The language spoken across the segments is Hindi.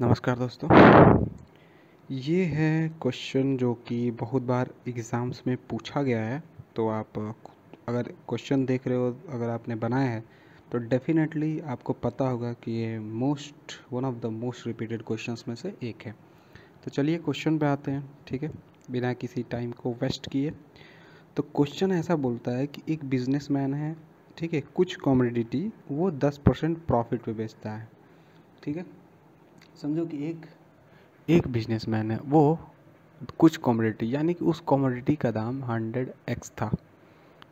नमस्कार दोस्तों। ये है क्वेश्चन जो कि बहुत बार एग्ज़ाम्स में पूछा गया है। तो आप अगर क्वेश्चन देख रहे हो, अगर आपने बनाया है तो डेफिनेटली आपको पता होगा कि ये one of the most repeated questions में से एक है। तो चलिए क्वेश्चन पे आते हैं, ठीक है, बिना किसी टाइम को वेस्ट किए। तो क्वेश्चन ऐसा बोलता है कि एक बिजनेसमैन है, ठीक है, कुछ कमोडिटी वो 10% प्रॉफिट पे बेचता है, ठीक है। समझो कि एक बिजनेसमैन है, वो कुछ कमोडिटी यानी कि उस कमोडिटी का दाम 100x था,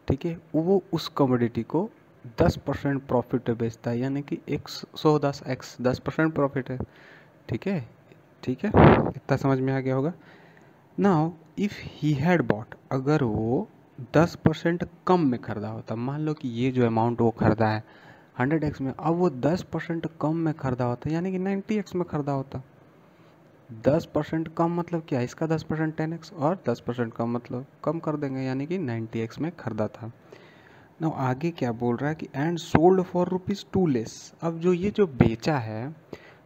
ठीक है। वो उस कमोडिटी को 10% प्रॉफिट पे बेचता है, यानी कि 110x 10% प्रॉफिट है, ठीक है। ठीक है, इतना समझ में आ गया होगा। Now if he had bought, अगर वो 10% कम में खरीदा होता, मान लो कि ये जो अमाउंट वो खरीदा है 100x में, अब वो 10% कम में खरीदा होता, यानी कि 90x में खरीदा होता। 10% कम मतलब क्या, इसका 10% 10x और 10% कम मतलब कम कर देंगे, यानी कि 90x में खरीदा था। ना आगे क्या बोल रहा है कि एंड सोल्ड फॉर ₹2 लेस। अब जो बेचा है,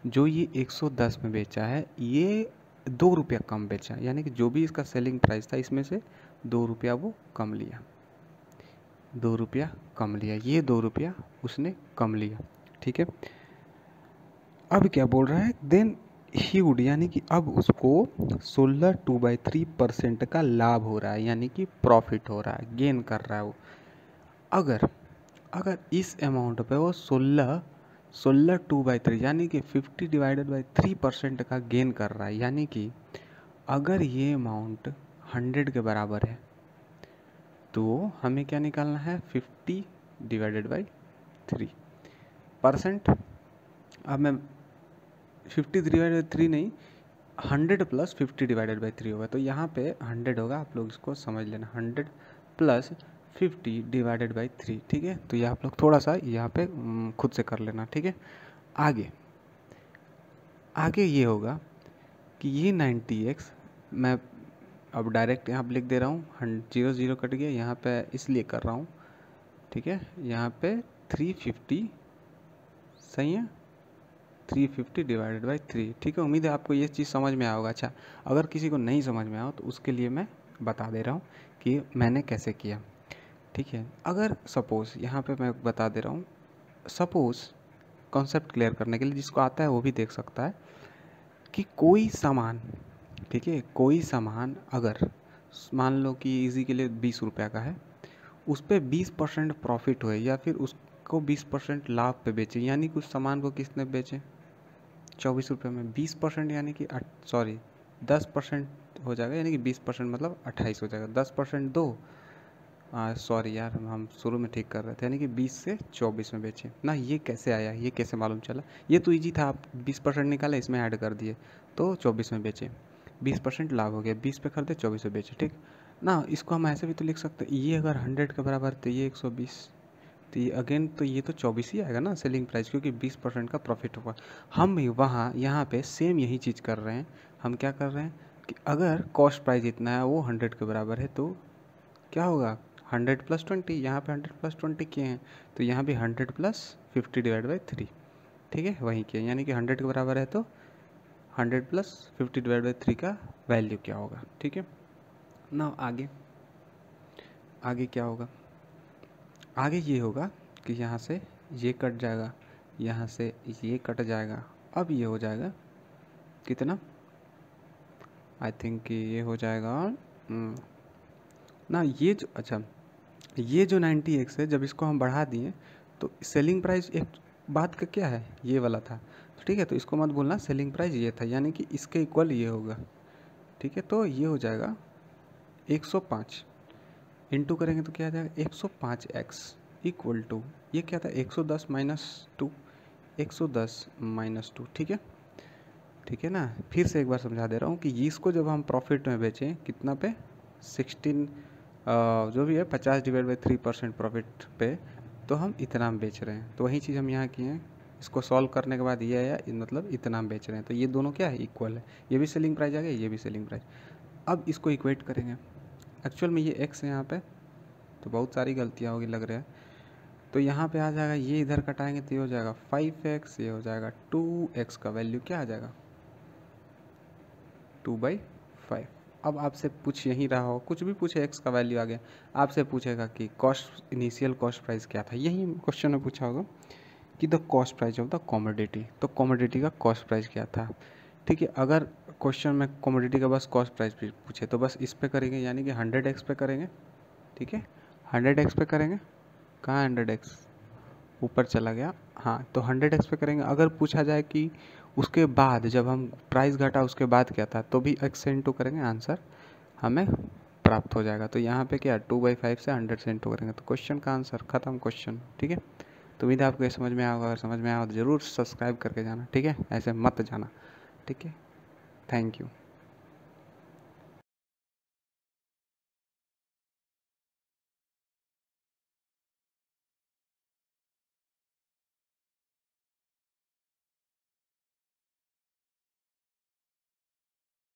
जो ये 110 में बेचा है, ये ₹2 कम बेचा, यानी कि जो भी इसका सेलिंग प्राइस था इसमें से ₹2 वो कम लिया, ₹2 कम लिया, ये ₹2 उसने कम लिया, ठीक है। अब क्या बोल रहा है, देन ही वुड, यानी कि अब उसको 16/2/3% का लाभ हो रहा है, यानी कि प्रॉफिट हो रहा है, गेन कर रहा है वो। अगर अगर इस अमाउंट पे वो 16/2/3 यानी कि 50/3% का गेन कर रहा है, यानी कि अगर ये अमाउंट 100 के बराबर है तो हमें क्या निकालना है, 50/3%। अब मैं 50/3 नहीं, 100 प्लस 50/3 होगा, तो यहाँ पे 100 होगा, आप लोग इसको समझ लेना, 100 प्लस 50/3, ठीक है। तो ये आप लोग थोड़ा सा यहाँ पे खुद से कर लेना, ठीक है। आगे आगे ये होगा कि ये 90x, मैं अब डायरेक्ट यहाँ पे लिख दे रहा हूँ, 0 0 कट गया, यहाँ पे इसलिए कर रहा हूँ, ठीक है। यहाँ पे 350, सही है, 350/3, ठीक है। उम्मीद है आपको ये चीज़ समझ में आया होगा। अच्छा, अगर किसी को नहीं समझ में आया तो उसके लिए मैं बता दे रहा हूँ कि मैंने कैसे किया, ठीक है। अगर सपोज़ यहाँ पे मैं बता दे रहा हूँ, सपोज़ कॉन्सेप्ट क्लियर करने के लिए, जिसको आता है वो भी देख सकता है, कि कोई सामान, ठीक है, कोई सामान अगर मान लो कि इजी के लिए ₹20 का है, उस पर 20% प्रॉफिट हुए या फिर उसको 20% लाभ पे बेचे, यानी कि उस सामान को किसने बेचे, ₹24 में 20%, यानी कि सॉरी 10% हो जाएगा, यानी कि 20% मतलब 28 हो जाएगा, 10% दो, सॉरी यार, हम शुरू में ठीक कर रहे थे, यानी कि 20 से 24 में बेचे ना। ये कैसे आया, ये कैसे मालूम चला, ये तो इजी था, आप 20% निकाले, इसमें ऐड कर दिए तो 24 में बेचे, 20% लाभ हो गया, 20 पे खरीदे, 24 में बेचे, ठीक ना। इसको हम ऐसे भी तो लिख सकते हैं, ये अगर 100 के बराबर तो ये 120, तो ये अगेन तो ये तो 24 ही आएगा ना सेलिंग प्राइस, क्योंकि 20% का प्रॉफिट होगा। हम भी वहाँ यहाँ पे सेम यही चीज़ कर रहे हैं। हम क्या कर रहे हैं कि अगर कॉस्ट प्राइस इतना है, वो 100 के बराबर है, तो क्या होगा, 100 + 20, यहाँ पे 100 + 20 किए हैं, तो यहाँ भी 100 + 50/3, ठीक है, वही किए, यानी कि 100 के बराबर है तो 100 + 50/3 का वैल्यू क्या होगा, ठीक है ना। आगे आगे क्या होगा, आगे ये होगा कि यहाँ से ये कट जाएगा, यहाँ से ये कट जाएगा, अब ये हो जाएगा कितना, आई थिंक कि ये हो जाएगा ना, ये जो, अच्छा, ये जो 90x है, जब इसको हम बढ़ा दिए तो सेलिंग प्राइस एक बात का क्या है, ये वाला था, तो ठीक है, तो इसको मत भूलना, सेलिंग प्राइस ये था, यानी कि इसके इक्वल ये होगा, ठीक है। तो ये हो जाएगा 105, इंटू करेंगे तो क्या आ जाएगा, 105x इक्वल टू, ये क्या था, 110 - 2, 110 - 2, ठीक है, ठीक है ना। फिर से एक बार समझा दे रहा हूँ कि इसको जब हम प्रॉफिट में बेचें कितना पे, 16, जो भी है 50/3% प्रॉफिट पे, तो हम इतना में बेच रहे हैं, तो वही चीज़ हम यहाँ किए हैं। इसको सॉल्व करने के बाद ये आया, मतलब इतना में बेच रहे हैं, तो ये दोनों क्या है, इक्वल है, ये भी सेलिंग प्राइस आ गया, ये भी सेलिंग प्राइस। अब इसको इक्वेट करेंगे, एक्चुअल में ये एक्स है यहाँ पे, तो बहुत सारी गलतियाँ होगी लग रहा है, तो यहाँ पे आ जाएगा, ये इधर कटाएंगे तो ये हो जाएगा 5x, ये हो जाएगा 2x, का वैल्यू क्या आ जाएगा, 2/5। अब आपसे पूछ यही रहा हो, कुछ भी पूछे, एक्स का वैल्यू आ गया, आपसे पूछेगा कि कॉस्ट, इनिशियल कॉस्ट प्राइस क्या था, यही क्वेश्चन में पूछा होगा कि the cost price of the commodity, तो कॉमोडिटी का कॉस्ट प्राइस क्या था। ठीक है, अगर क्वेश्चन में कॉमोडिटी का बस कॉस्ट प्राइस पूछे तो बस इस पे करेंगे, यानी कि 100x पे करेंगे। ठीक है, 100x पे करेंगे, कहाँ 100x, ऊपर चला गया, हाँ, तो 100x पे करेंगे। अगर पूछा जाए कि उसके बाद जब हम प्राइस घटा उसके बाद क्या था, तो भी x से इंटू करेंगे, आंसर हमें प्राप्त हो जाएगा। तो यहाँ पे क्या 2/5 से 100 से इंटू करेंगे, तो क्वेश्चन का आंसर खत्म क्वेश्चन। ठीक है, तो उम्मीद है आपको ये समझ में आएगा, अगर समझ में आया तो ज़रूर सब्सक्राइब करके जाना। ठीक है, ऐसे मत जाना। ठीक है, थैंक यू।